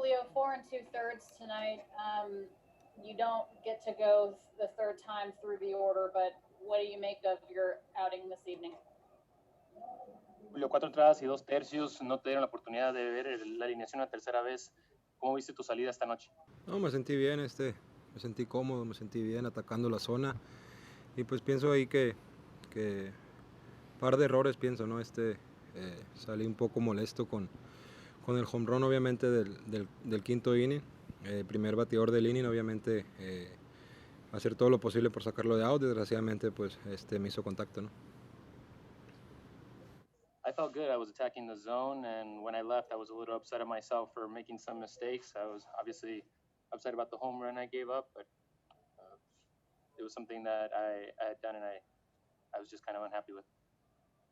Julio, 4 2/3 tonight. You don't get to go the third time through the order, but what do you make of your outing this evening? Julio, 4 entradas y 2 tercios, no te dieron la oportunidad de ver la alineación una tercera vez. ¿Cómo viste tu salida esta noche? No, me sentí bien, me sentí cómodo, me sentí bien atacando la zona y pues pienso ahí que par de errores pienso, ¿no? Salí un poco molesto con el home run obviamente del quinto inning, primer bateador del inning obviamente hacer todo lo posible por sacarlo de out, desgraciadamente pues me hizo contacto, ¿no? I felt good. I was attacking the zone, and when I left, I was a little upset at myself for making some mistakes. I was obviously upset about the home run I gave up, but it was something that I had done, and I was just kind of unhappy with.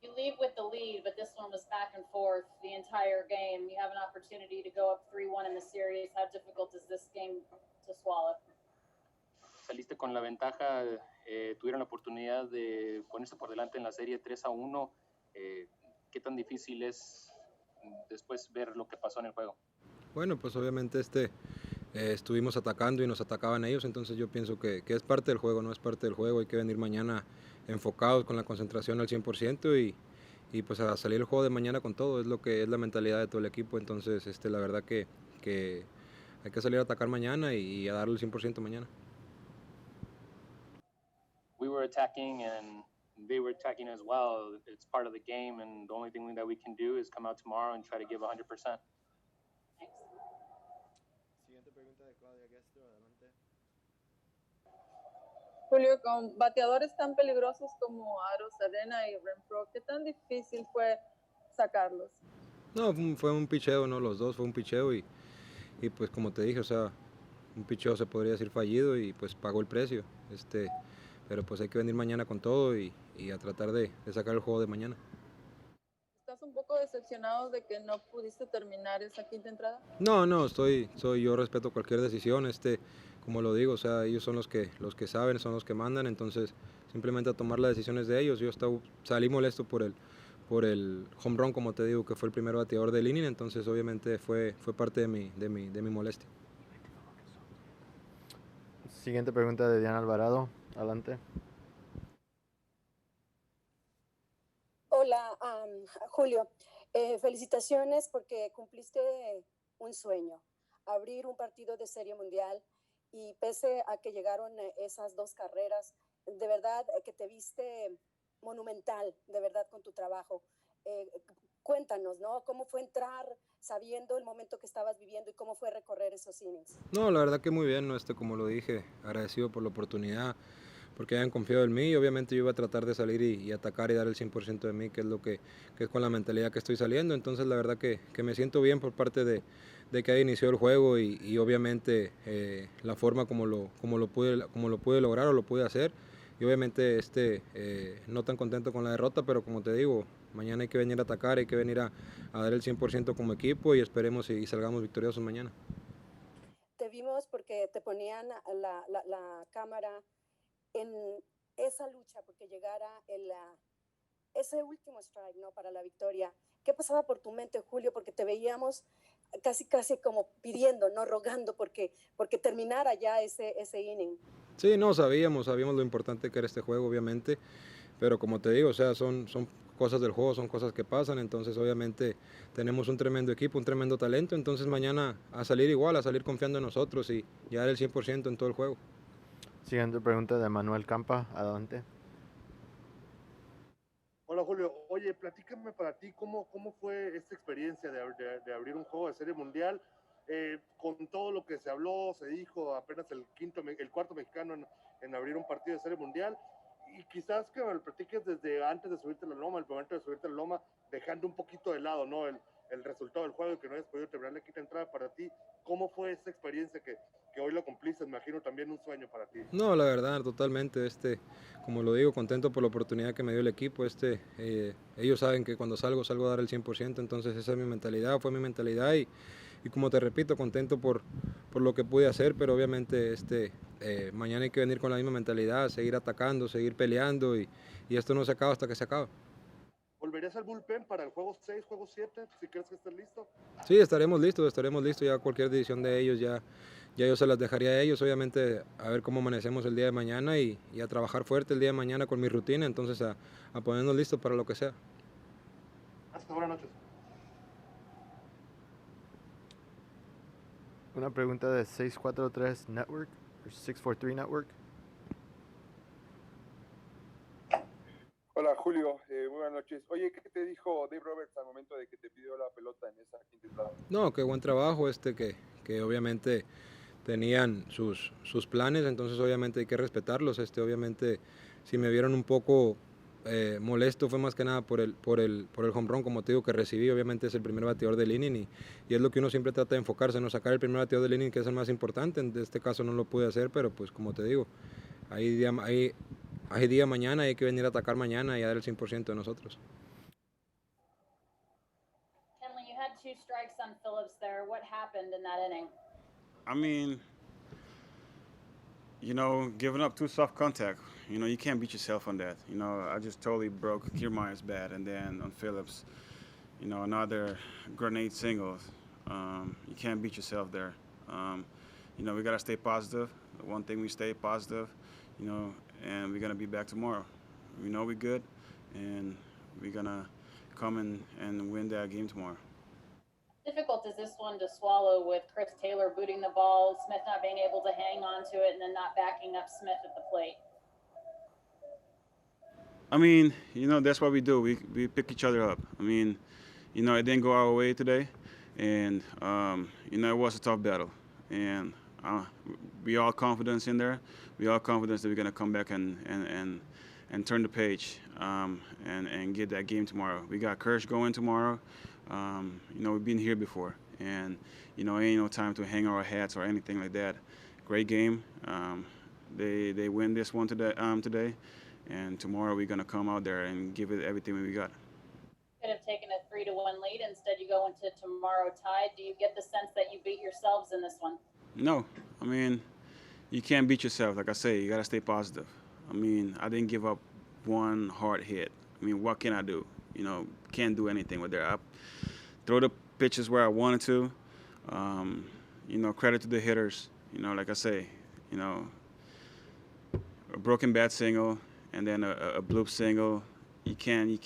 You leave with the lead, but this one was back and forth the entire game. You have an opportunity to go up 3-1 in the series. How difficult is this game to swallow? Saliste con la ventaja, tuvieron la oportunidad de ponerse por delante en la serie 3-1. ¿Qué tan difícil es después ver lo que pasó en el juego? Bueno, pues obviamente estuvimos atacando y nos atacaban ellos, entonces yo pienso que es parte del juego, no es parte del juego, hay que venir mañana enfocados con la concentración al 100% y pues a salir el juego de mañana con todo, es lo que es la mentalidad de todo el equipo, entonces la verdad que hay que salir a atacar mañana y a darle el 100% mañana. We were attacking and they were attacking as well. It's part of the game, and the only thing that we can do is come out tomorrow and try to give 100%. Siguiente pregunta de Claudia Guestro, adelante. Julio, con bateadores tan peligrosos como Aros, Arena y Renfroe, ¿qué tan difícil fue sacarlos? No, fue un picheo, ¿no? Los dos fue un picheo y pues como te dije, o sea, un picheo se podría decir fallido y pues pagó el precio. Pero pues hay que venir mañana con todo y a tratar de sacar el juego de mañana. ¿Estás un poco decepcionado de que no pudiste terminar esa quinta entrada? No, yo respeto cualquier decisión, como lo digo, o sea, ellos son los que saben, son los que mandan, entonces simplemente a tomar las decisiones de ellos. Yo salí molesto por el home run, como te digo, que fue el primer bateador del inning, entonces obviamente fue parte de mi molestia. Siguiente pregunta de Diana Alvarado. Adelante. Hola, Julio. Felicitaciones porque cumpliste un sueño, abrir un partido de Serie Mundial y pese a que llegaron esas dos carreras, de verdad que te viste monumental, de verdad con tu trabajo. Cuéntanos, ¿no? ¿Cómo fue entrar sabiendo el momento que estabas viviendo y cómo fue recorrer esos innings? No, la verdad que muy bien, ¿no? Como lo dije, agradecido por la oportunidad, porque hayan confiado en mí y obviamente yo iba a tratar de salir y atacar y dar el 100% de mí, que es con la mentalidad que estoy saliendo, entonces la verdad que me siento bien por parte de que haya iniciado el juego y obviamente la forma como lo pude lograr o lo pude hacer y obviamente no tan contento con la derrota, pero como te digo, mañana hay que venir a atacar, hay que venir a dar el 100% como equipo y esperemos y salgamos victoriosos mañana. Te vimos porque te ponían la cámara en esa lucha porque llegara ese último strike, ¿no? Para la victoria. ¿Qué pasaba por tu mente, Julio? Porque te veíamos casi como pidiendo, no rogando porque terminara ya ese inning. Sí, no, sabíamos lo importante que era este juego, obviamente, pero como te digo, o sea, son cosas del juego, son cosas que pasan, entonces obviamente tenemos un tremendo equipo, un tremendo talento, entonces mañana a salir igual, a salir confiando en nosotros y dar el 100% en todo el juego. Siguiente pregunta de Manuel Campa, adelante. Hola Julio, oye, platícame para ti cómo fue esta experiencia de abrir un juego de Serie Mundial, con todo lo que se habló, se dijo, apenas el cuarto mexicano en abrir un partido de Serie Mundial, y quizás que me lo platiques desde antes de subirte a la loma, el momento de subirte a la loma, dejando un poquito de lado, ¿no? El resultado del juego y que no hayas podido terminar la quinta entrada para ti, ¿cómo fue esa experiencia que hoy lo cumpliste? Me imagino también un sueño para ti. No, la verdad, totalmente, como lo digo, contento por la oportunidad que me dio el equipo, ellos saben que cuando salgo a dar el 100%, entonces esa es mi mentalidad, fue mi mentalidad y como te repito, contento por lo que pude hacer, pero obviamente mañana hay que venir con la misma mentalidad, seguir atacando, seguir peleando y esto no se acaba hasta que se acaba. ¿volverías al bullpen para el juego 6, juego 7, si crees que estés listo? Sí, estaremos listos, ya cualquier decisión de ellos ya yo se las dejaría a ellos, obviamente a ver cómo amanecemos el día de mañana y a trabajar fuerte el día de mañana con mi rutina, entonces a ponernos listos para lo que sea. Hasta buenas noches. Una pregunta de 643 Network, o 643 Network. Hola Julio, buenas noches. Oye, ¿qué te dijo Dave Roberts al momento de que te pidió la pelota en esa quinta entrada? No, qué buen trabajo que obviamente tenían sus planes, entonces obviamente hay que respetarlos. Obviamente si me vieron un poco molesto fue más que nada por el home run, como te digo, que recibí. Obviamente es el primer bateador del inning y es lo que uno siempre trata de enfocarse, no sacar el primer bateador del inning, que es el más importante. En este caso no lo pude hacer, pero pues como te digo, hay día mañana, hay que venir a atacar mañana y a dar el 100% de nosotros. Kenley, you had 2 strikes on Phillips there. What happened in that inning? I mean, giving up 2 soft contact, you can't beat yourself on that. I just totally broke Kiermaier's bat, and then on Phillips, another grenade single. You can't beat yourself there. We got to stay positive. One thing, we stay positive, and we're going to be back tomorrow. We know we're good, and we're going to come and win that game tomorrow. Difficult is this one to swallow with Chris Taylor booting the ball, Smith not being able to hang on to it, and then not backing up Smith at the plate? I mean, that's what we do. We pick each other up. I mean, it didn't go our way today, and it was a tough battle. And we all confidence in there. We all confidence that we're gonna come back and turn the page and get that game tomorrow. We got Kirsch going tomorrow. We've been here before, and ain't no time to hang our hats or anything like that. Great game. They win this one today, and tomorrow we're gonna come out there and give it everything we got. Could have taken a 3-1 lead. Instead, you go into tomorrow tied. Do you get the sense that you beat yourselves in this one? No, I mean, you can't beat yourself. Like I say, you gotta stay positive. I mean, I didn't give up one hard hit. I mean, what can I do? Can't do anything with that. I throw the pitches where I wanted to. Credit to the hitters. Like I say, a broken bat single and then a bloop single. You can.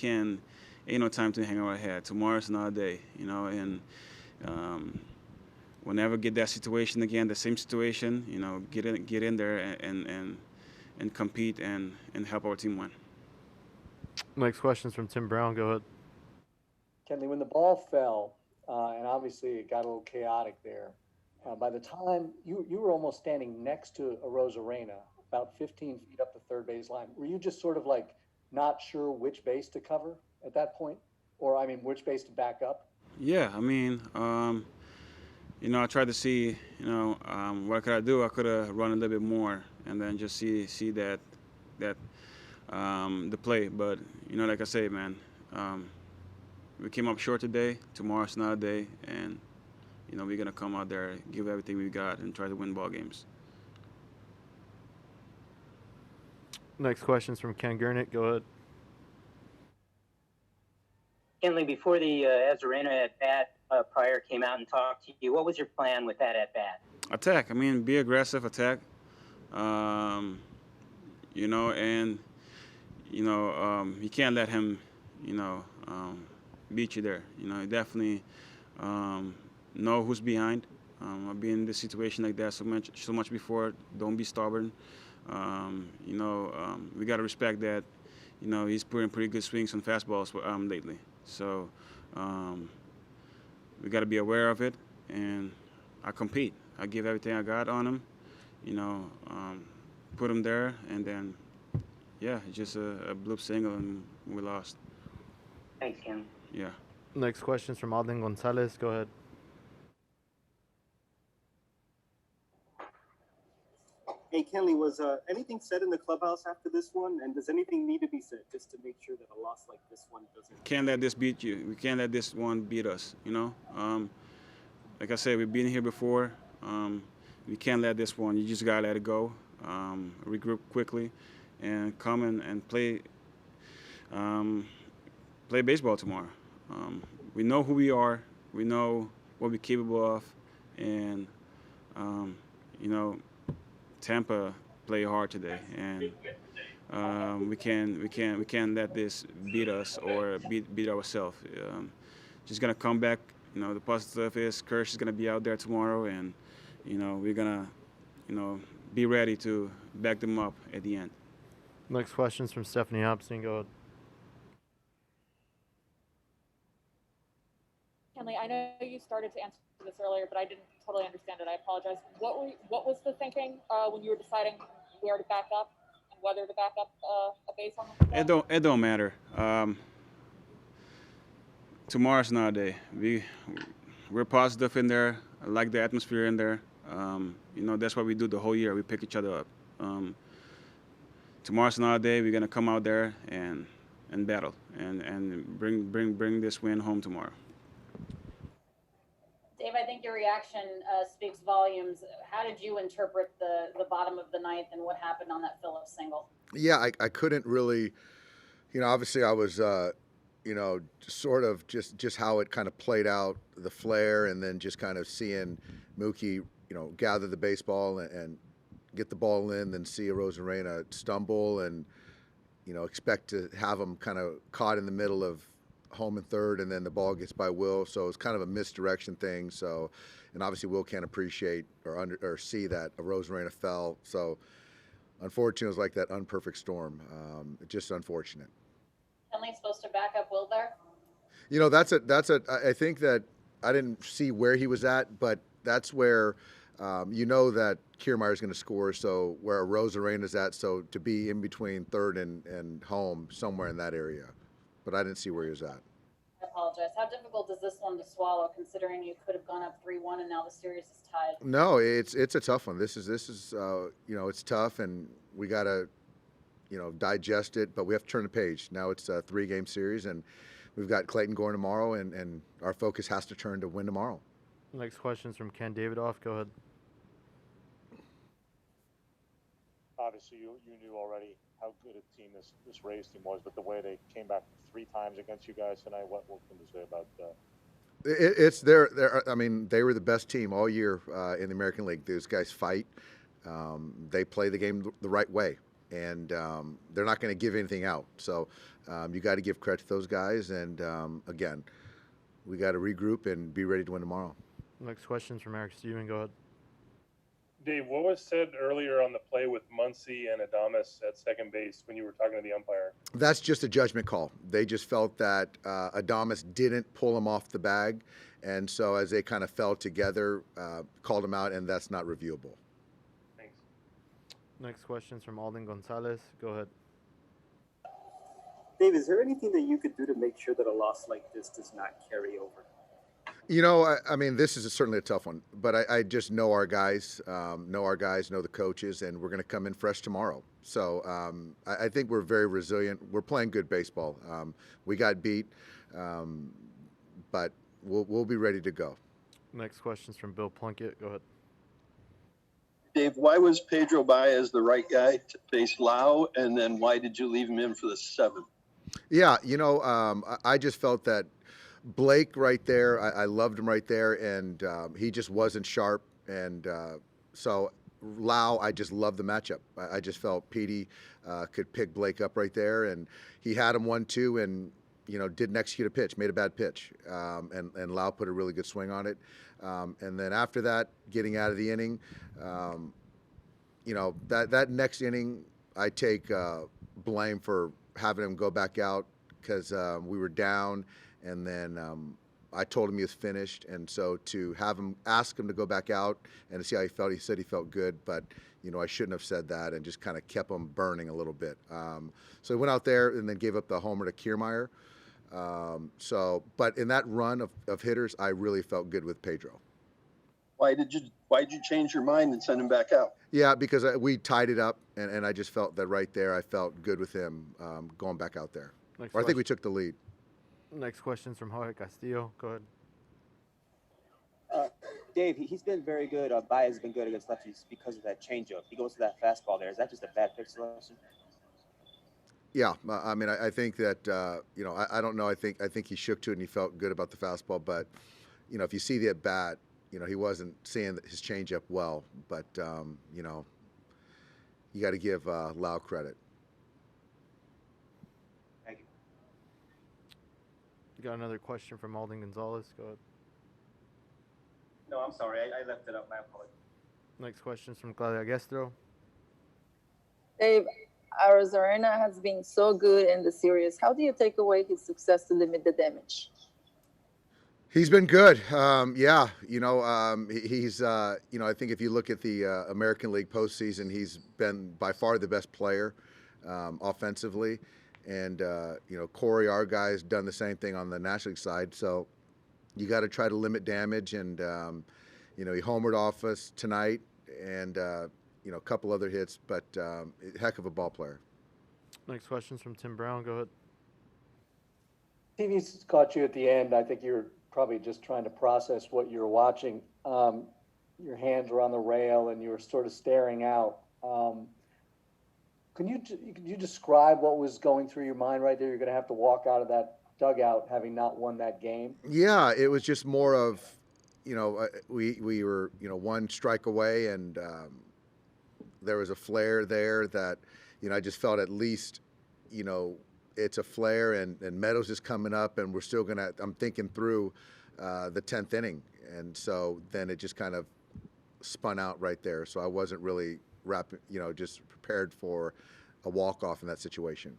Ain't no time to hang our head. Tomorrow's another day. And whenever get that situation again, the same situation, get in there and compete and help our team win. Next question's from Tim Brown. Go ahead. Kenley, when the ball fell, and obviously it got a little chaotic there, by the time you were almost standing next to a Rosarena, about 15 feet up the third base line, were you just sort of like not sure which base to cover at that point? Or, I mean, which base to back up? Yeah, I mean, I tried to see, what could I do? I could have run a little bit more and then just see that the play. But, like I say, man, we came up short today. Tomorrow's another day, and we're gonna come out there, give everything we got, and try to win ball games. Next question's from Ken Gurnick. Go ahead. Kenley, before the Azarena at bat prior came out and talked to you, what was your plan with that at bat? Attack. I mean, be aggressive. Attack. You can't let him, beat you there. You definitely know who's behind. I've been in this situation like that so much before. Don't be stubborn. We got to respect that. He's putting pretty good swings on fastballs lately. So we got to be aware of it, and I compete. I give everything I got on him. Put him there, and then just a bloop single, and we lost. Thanks, Ken. Yeah. Next question's from Alden Gonzalez. Go ahead. Hey, Kenley, was anything said in the clubhouse after this one? And does anything need to be said just to make sure that a loss like this one doesn't... Can't let this beat you. We can't let this one beat us, Like I said, we've been here before. We can't let this one. You just got to let it go, regroup quickly, and come and play play baseball tomorrow. We know who we are. We know what we're capable of, and Tampa played hard today, and we can't let this beat us or beat ourselves. Just gonna come back. The positive is Kirsch is gonna be out there tomorrow, and we're gonna be ready to back them up at the end. Next question's from Stephanie Hobson. Go ahead. Kenley, I know you started to answer this earlier, but I didn't totally understand it. I apologize. What was the thinking when you were deciding where to back up and whether to back up a base on the It don't matter. Tomorrow's not a day. We're positive in there. I like the atmosphere in there. That's what we do the whole year. We pick each other up. Tomorrow's not a day. We're gonna come out there and battle and bring this win home tomorrow. Dave, I think your reaction speaks volumes. How did you interpret the bottom of the ninth and what happened on that Phillips single? Yeah, I couldn't really, obviously I was, sort of just how it kind of played out, the flare, and then just kind of seeing Mookie, gather the baseball and get the ball in, then see Arozarena stumble and, expect to have him kind of caught in the middle of home and third, and then the ball gets by Will. So it's kind of a misdirection thing. So, and obviously Will can't appreciate or see that Arozarena fell. So unfortunately, it was like that unperfect storm. Just unfortunate. Kenley supposed to back up Will there? I think that I didn't see where he was at, but that's where that Kiermaier's going to score. So where Arozarena's at, so to be in between third and home, somewhere in that area. But I didn't see where he was at. I apologize. How difficult is this one to swallow, considering you could have gone up 3-1 and now the series is tied? No, it's a tough one. This is it's tough, and we got to digest it, but we have to turn the page. Now it's a 3-game series, and we've got Clayton going tomorrow, and our focus has to turn to win tomorrow. Next question's from Ken Davidoff. Go ahead. Obviously, you knew already how good a team this Rays team was, but the way they came back 3 times against you guys tonight, what can you say about that? It's their. I mean, they were the best team all year in the American League. Those guys fight. They play the game the right way, and they're not going to give anything out. So you got to give credit to those guys. And again, we got to regroup and be ready to win tomorrow. Next question's from Eric Stephen. Go ahead. Dave, what was said earlier on the play with Muncy and Adames at second base when you were talking to the umpire? That's just a judgment call. They just felt that Adames didn't pull him off the bag, and so as they kind of fell together, called him out, and that's not reviewable. Thanks. Next question's from Alden Gonzalez. Go ahead. Dave, is there anything that you could do to make sure that a loss like this does not carry over? I mean, this is certainly a tough one, but I just know our guys, know the coaches, and we're going to come in fresh tomorrow. So I think we're very resilient. We're playing good baseball. We got beat, but we'll be ready to go. Next question's from Bill Plunkett. Go ahead. Dave, why was Pedro Báez the right guy to face Lau, and then why did you leave him in for the 7th? Yeah, I just felt that Blake right there, I loved him right there, and he just wasn't sharp. And so Lau, I just loved the matchup. I just felt Petey could pick Blake up right there, and he had him 1-2 and, didn't execute a pitch, made a bad pitch. And Lau put a really good swing on it. And then after that, getting out of the inning, that next inning, I take blame for having him go back out because we were down. And then I told him he was finished. And so to have him ask him to go back out and to see how he felt, he said he felt good. But, I shouldn't have said that and just kind of kept him burning a little bit. So he went out there and then gave up the homer to Kiermaier. But in that run of hitters, I really felt good with Pedro. Why did you change your mind and send him back out? Yeah, because we tied it up, and I just felt that right there. I felt good with him going back out there. I think we took the lead. Next question's from Jorge Castillo. Go ahead. Dave, he's been very good. Báez has been good against lefties because of that changeup. He goes to that fastball there. Is that just a bad pitch selection? Yeah, I mean, I think that I don't know. I think he shook to it and he felt good about the fastball. But if you see the at bat, he wasn't seeing his changeup well. But you got to give Lau credit. Thank you. We got another question from Alden Gonzalez. Go ahead. No, I'm sorry. I left it up. My apologies. Next question is from Claudia Gestro. Dave, Arozarena has been so good in the series. How do you take away his success to limit the damage? He's been good. Yeah, he's. I think if you look at the American League postseason, he's been by far the best player offensively, and Corey, our guy's done the same thing on the National League side. So you got to try to limit damage, and he homered off us tonight, and a couple other hits, but heck of a ball player. Next question's from Tim Brown. Go ahead. TV's caught you at the end. I think you're probably just trying to process what you're watching. Your hands were on the rail and you were sort of staring out. Could you describe what was going through your mind right there? You're going to have to walk out of that dugout having not won that game. Yeah, it was just more of, we were, one strike away, and there was a flare there that, I just felt at least, it's a flare, and Meadows is coming up, and we're still I'm thinking through the 10th inning. And so then it just kind of spun out right there. So I wasn't really just prepared for a walk-off in that situation.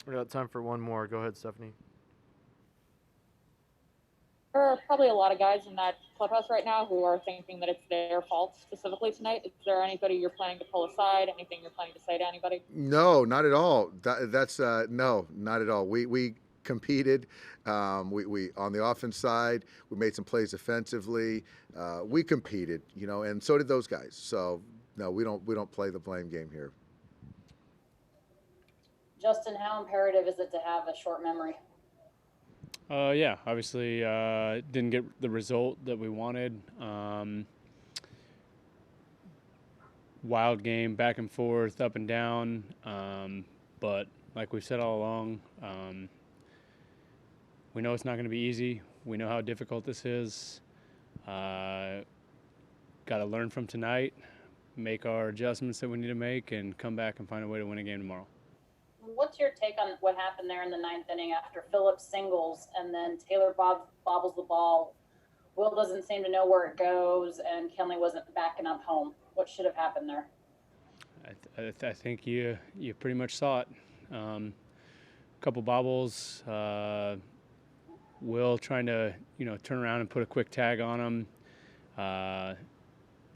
We got time for one more. Go ahead, Stephanie. There are probably a lot of guys in that clubhouse right now who are thinking that it's their fault specifically tonight. Is there anybody you're planning to pull aside? Anything you're planning to say to anybody? No, not at all. That's no, not at all. We competed. We on the offense side, we made some plays offensively. We competed, and so did those guys. So no, we don't play the blame game here. Justin, how imperative is it to have a short memory? Yeah, obviously didn't get the result that we wanted. Wild game, back and forth, up and down. But like we've said all along, we know it's not going to be easy. We know how difficult this is. Got to learn from tonight, make our adjustments that we need to make, and come back and find a way to win a game tomorrow. What's your take on what happened there in the 9th inning after Phillips singles and then Taylor bobbles the ball? Will doesn't seem to know where it goes, and Kenley wasn't backing up home. What should have happened there? I think you pretty much saw it. A couple bobbles. Will trying to turn around and put a quick tag on him.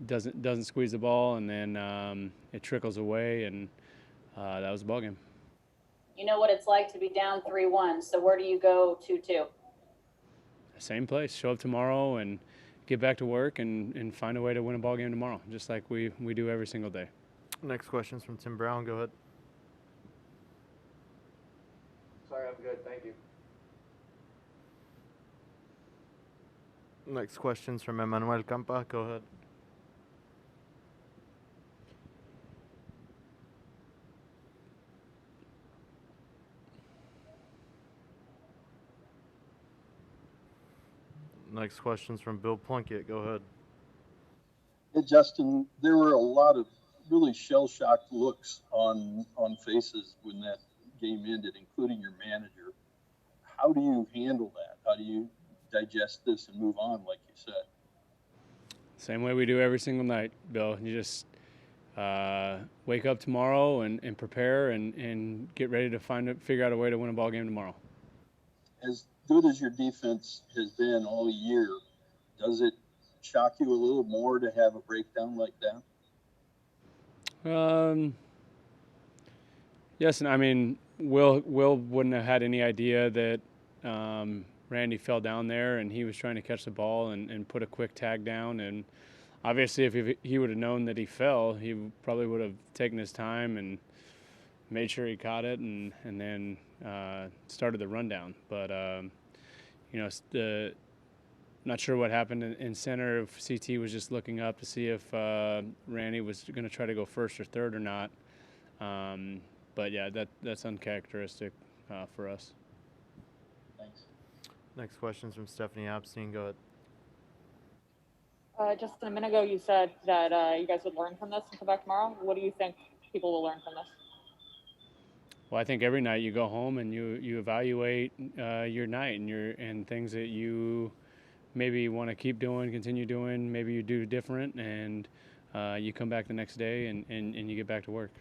Doesn't squeeze the ball, and then it trickles away, and that was the ball game. You know what it's like to be down 3-1. So where do you go 2-2? Same place. Show up tomorrow and get back to work and find a way to win a ball game tomorrow, just like we do every single day. Next question's from Tim Brown. Go ahead. Sorry, I'm good. Thank you. Next question's from Emmanuel Campa. Go ahead. Next question's from Bill Plunkett. Go ahead. Hey, Justin, there were a lot of really shell-shocked looks on faces when that game ended, including your manager. How do you handle that? How do you digest this and move on, like you said? Same way we do every single night, Bill. You just wake up tomorrow and prepare and get ready to figure out a way to win a ball game tomorrow. As good as your defense has been all year, does it shock you a little more to have a breakdown like that? Yes, and I mean, Will wouldn't have had any idea that Randy fell down there and he was trying to catch the ball and put a quick tag down. And obviously, if he would have known that he fell, he probably would have taken his time and made sure he caught it and then started the rundown. But not sure what happened in center. If CT was just looking up to see if Randy was going to try to go first or third or not. But yeah, that's uncharacteristic for us. Thanks. Next question's from Stephanie Epstein. Go ahead. Just a minute ago, you said that you guys would learn from this and come back tomorrow. What do you think people will learn from this? Well, I think every night you go home and you evaluate your night and things that you maybe want to keep doing, continue doing, maybe you do different, and you come back the next day and you get back to work.